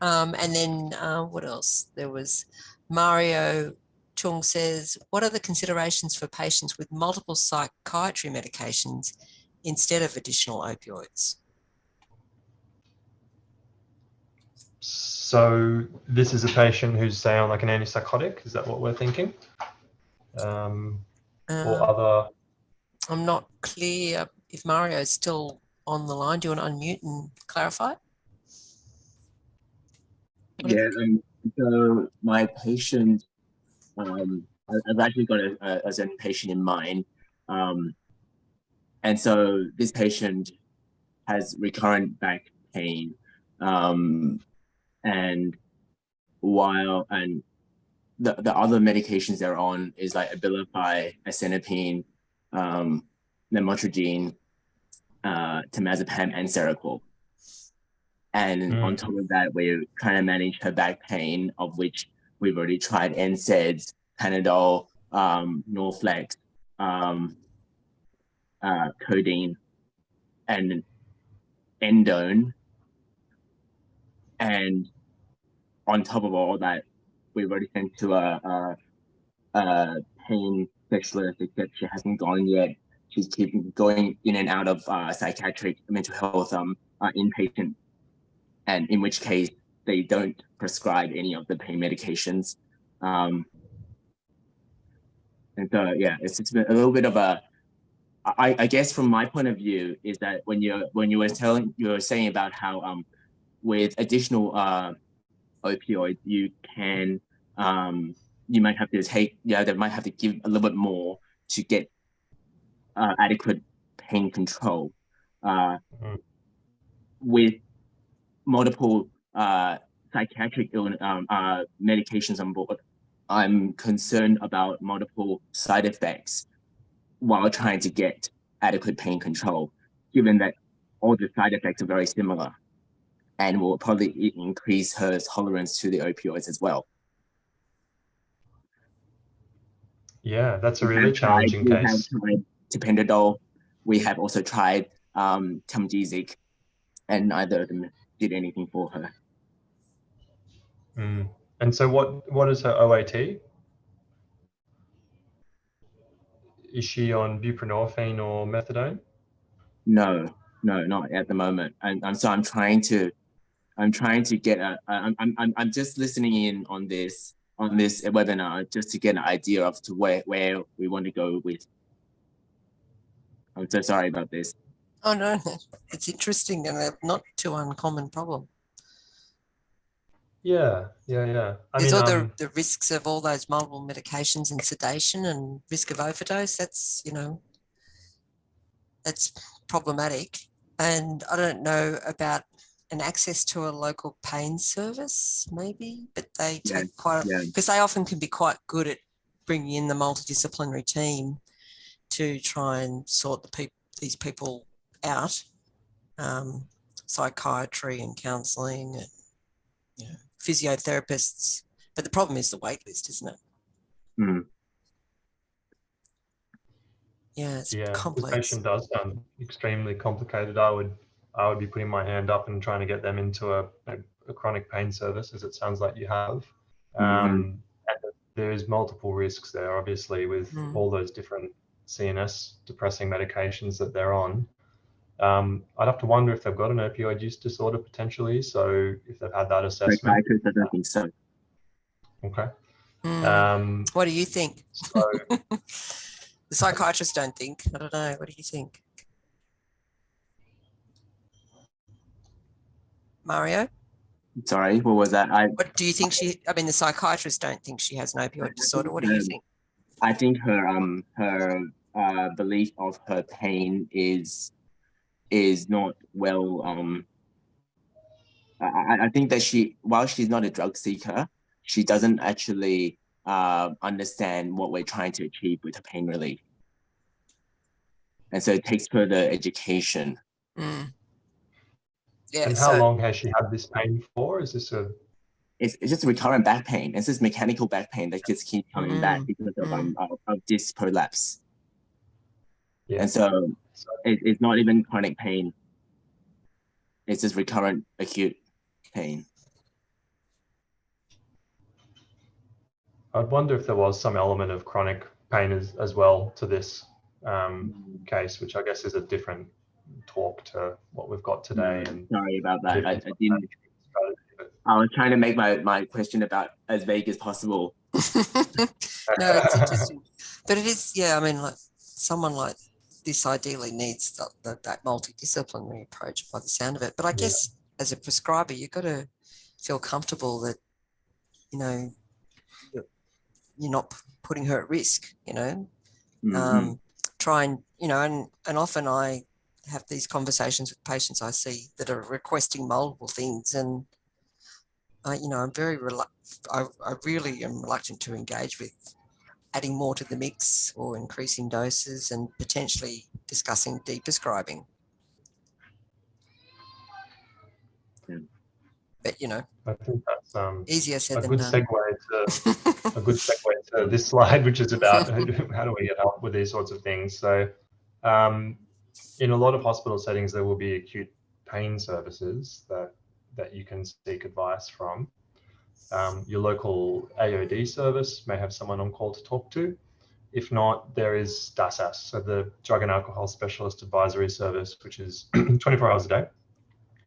And then what else? There was Mario Chung says, what are the considerations for patients with multiple psychiatry medications instead of additional opioids? So this is a patient who's, say, on like an antipsychotic. Is that what we're thinking? Or other? I'm not clear if Mario is still on the line. Do you want to unmute and clarify? Yeah, so my patient, I've actually got a certain patient in mind. And so this patient has recurrent back pain. And the other medications they're on is like Abilify, Asenapine, Lamotrigine, Temazepam, and Seroquel. And on top of that, we're trying to manage her back pain, of which we've already tried NSAIDs, Panadol, Norflex, codeine, and endone. And on top of all that, we've already sent to a pain specialist, except she hasn't gone yet. She's keeping going in and out of psychiatric mental health inpatient, and in which case they don't prescribe any of the pain medications. And so, yeah, it's just a little bit of a, I guess from my point of view is that when you were saying about how with additional opioids, you can, you might have to take, they might have to give a little bit more to get adequate pain control. With multiple psychiatric medications on board, I'm concerned about multiple side effects while trying to get adequate pain control, given that all the side effects are very similar and will probably increase her tolerance to the opioids as well. Yeah, that's a really challenging case. We have tried Tapentadol. We have also tried Temgesic, and neither of them did anything for her. And so what is her OAT? Is she on buprenorphine or methadone? No, not at the moment. And so I'm trying to get I'm just listening in on this webinar just to get an idea of to where we want to go with. I'm so sorry about this. Oh no, it's interesting and a not too uncommon problem. Yeah. There's all the risks of all those multiple medications and sedation and risk of overdose. That's, that's problematic. And I don't know about an access to a local pain service, maybe, but they take because they often can be quite good at bringing in the multidisciplinary team to try and sort these people out, psychiatry and counselling and physiotherapists. But the problem is the wait list, isn't it? Yeah, it's complex. The patient does sound extremely complicated. I would be putting my hand up and trying to get them into a chronic pain service, as it sounds like you have. And there's multiple risks there, obviously, with all those different CNS depressing medications that they're on. I'd have to wonder if they've got an opioid use disorder potentially. So if they've had that assessment. I don't think so. Okay. What do you think? So, the psychiatrists don't think. I don't know. What do you think? Mario? Sorry, what was that? What do you think I mean, the psychiatrists don't think she has an opioid disorder. What do you think? I think her belief of her pain is not well. I think that while she's not a drug seeker, she doesn't actually understand what we're trying to achieve with her pain relief, and so it takes further education. Mm. Yeah. And how long has she had this pain for? Is this a? It's just recurrent back pain. It's just mechanical back pain that just keeps coming back because of disc prolapse. Yeah. And so it's not even chronic pain. It's just recurrent acute pain. I'd wonder if there was some element of chronic pain as well to this case, which I guess is a different talk to what we've got today. And sorry about that. I didn't. I was trying to make my question about as vague as possible. No, it's interesting, but it is. Yeah, I mean, like someone like this ideally needs that multidisciplinary approach by the sound of it. But I guess as a prescriber, you've got to feel comfortable that, you know, you're not putting her at risk, you know. Try and, you know, and often I have these conversations with patients I see that are requesting multiple things, and you know, I'm very I really am reluctant to engage with adding more to the mix or increasing doses and potentially discussing de-prescribing. But, you know, I think that's easier said than good done. a good segue to this slide, which is about how do we get help with these sorts of things. So in a lot of hospital settings, there will be acute pain services that you can seek advice from. Your local AOD service may have someone on call to talk to. If not, there is DASAS, so the Drug and Alcohol Specialist Advisory Service, which is 24 hours a day,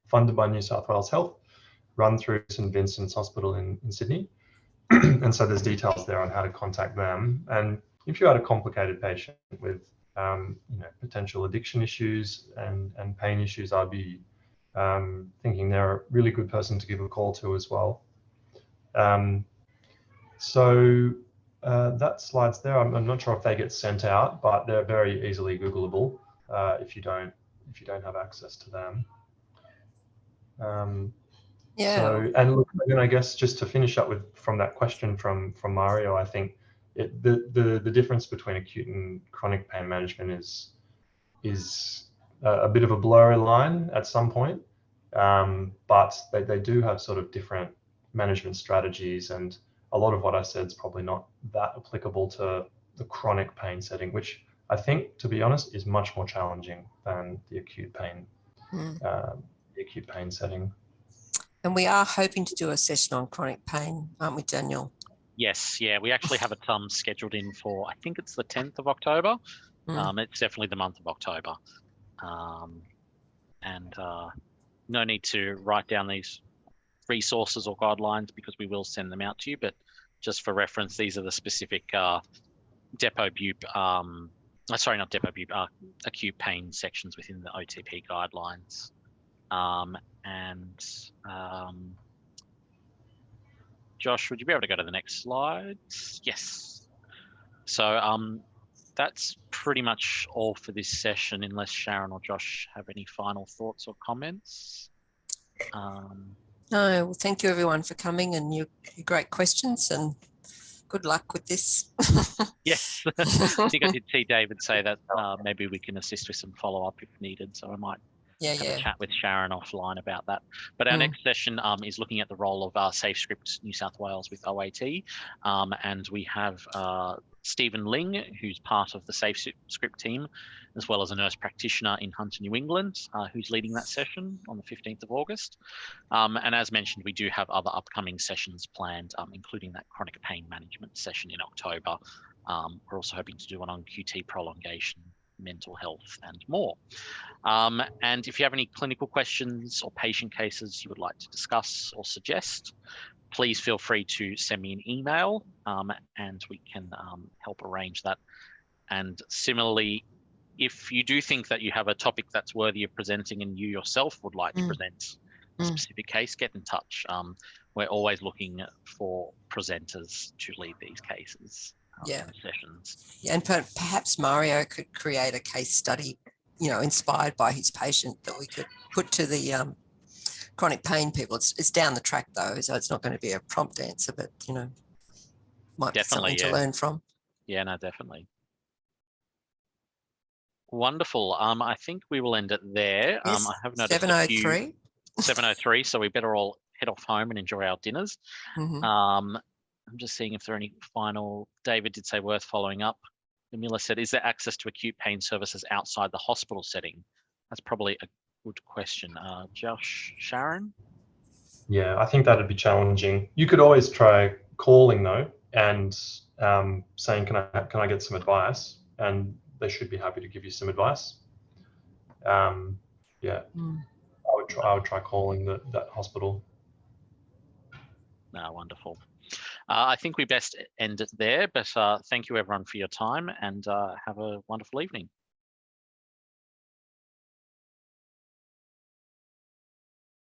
funded by New South Wales Health, run through St Vincent's Hospital in Sydney. And so there's details there on how to contact them. And if you had a complicated patient with you know, potential addiction issues and pain issues, I'd be thinking they're a really good person to give a call to as well. So that slide's there. I'm not sure if they get sent out, but they're very easily Googleable if you don't have access to them. Yeah. So, and look, and I guess just to finish up with from that question from Mario, I think the difference between acute and chronic pain management is a bit of a blurry line at some point, but they do have sort of different management strategies, and a lot of what I said is probably not that applicable to the chronic pain setting, which I think, to be honest, is much more challenging than the acute pain setting. And we are hoping to do a session on chronic pain, aren't we, Daniel? Yes, yeah, we actually have it scheduled in for, I think it's the 10th of October. It's definitely the month of October. And no need to write down these resources or guidelines because we will send them out to you, but just for reference, these are the specific acute pain sections within the OTP guidelines. Josh, would you be able to go to the next slide? Yes. So that's pretty much all for this session, unless Sharon or Josh have any final thoughts or comments. No, well, thank you everyone for coming and your great questions, and good luck with this. Yes, I think I did see David say that maybe we can assist with some follow-up if needed, so I might have a chat with Sharon offline about that. But our next session is looking at the role of SafeScript New South Wales with OAT, and we have Stephen Ling, who's part of the SafeScript team, as well as a nurse practitioner in Hunter, New England, who's leading that session on the 15th of August. And as mentioned, we do have other upcoming sessions planned, including that chronic pain management session in October. We're also hoping to do one on QT prolongation, mental health, and more. And if you have any clinical questions or patient cases you would like to discuss or suggest, please feel free to send me an email and we can help arrange that. And similarly, if you do think that you have a topic that's worthy of presenting and you yourself would like to present, specific case, get in touch. We're always looking for presenters to lead these cases. Yeah. Sessions. Yeah, and perhaps Mario could create a case study, inspired by his patient that we could put to the chronic pain people. It's down the track though, so it's not going to be a prompt answer, but might Definitely, be something to learn from. Yeah, no, definitely. Wonderful. I think we will end it there. Yes, I have noticed 7:03. 7:03, so we better all head off home and enjoy our dinners. Mhm. I'm just seeing if there are any final. David did say worth following up. Camilla said, is there access to acute pain services outside the hospital setting? That's probably a good question. Josh, Sharon? Yeah, I think that'd be challenging. You could always try calling though and saying, can I get some advice? And they should be happy to give you some advice. Yeah, I would try calling that hospital. No, wonderful. I think we best end it there, but thank you everyone for your time, and have a wonderful evening.